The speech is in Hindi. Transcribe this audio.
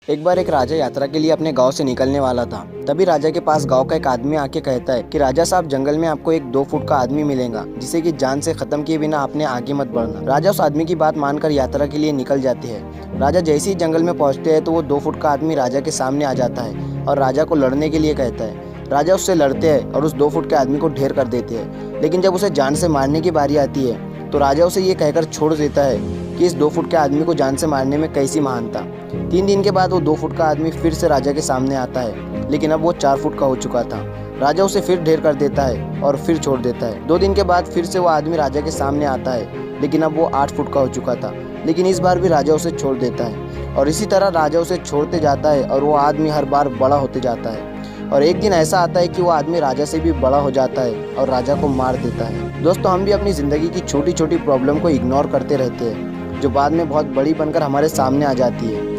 एक बार एक राजा यात्रा के लिए अपने गांव से निकलने वाला था। तभी राजा के पास गांव का एक आदमी आके कहता है कि राजा साहब, जंगल में आपको एक 2 फुट का आदमी मिलेगा जिसे कि जान से खत्म किए बिना आपने आगे मत बढ़ना। राजा उस आदमी की बात मानकर यात्रा के लिए निकल जाते हैं। राजा जैसे ही जंगल में पहुंचते हैं तो वो 2 फुट का आदमी राजा के सामने आ जाता है और राजा को लड़ने के लिए कहता है। राजा उससे लड़ते हैं और उस 2 फुट के आदमी को ढेर कर देते हैं। लेकिन जब उसे जान से मारने की बारी आती है तो राजा उसे ये कहकर छोड़ देता है कि इस 2 फुट के आदमी को जान से मारने में कैसी महानता। 3 दिन के बाद वो 2 फुट का आदमी फिर से राजा के सामने आता है, लेकिन अब वो 4 फुट का हो चुका था। राजा उसे फिर ढेर कर देता है और फिर छोड़ देता है। 2 दिन के बाद फिर से वो आदमी राजा के सामने आता है, लेकिन अब वो 8 फुट का हो चुका था। लेकिन इस बार भी राजा उसे छोड़ देता है और इसी तरह राजा उसे छोड़ते जाता है और वो आदमी हर बार बड़ा होते जाता है। और एक दिन ऐसा आता है कि वो आदमी राजा से भी बड़ा हो जाता है और राजा को मार देता है। दोस्तों, हम भी अपनी ज़िंदगी की छोटी छोटी प्रॉब्लम को इग्नोर करते रहते हैं, जो बाद में बहुत बड़ी बनकर हमारे सामने आ जाती है।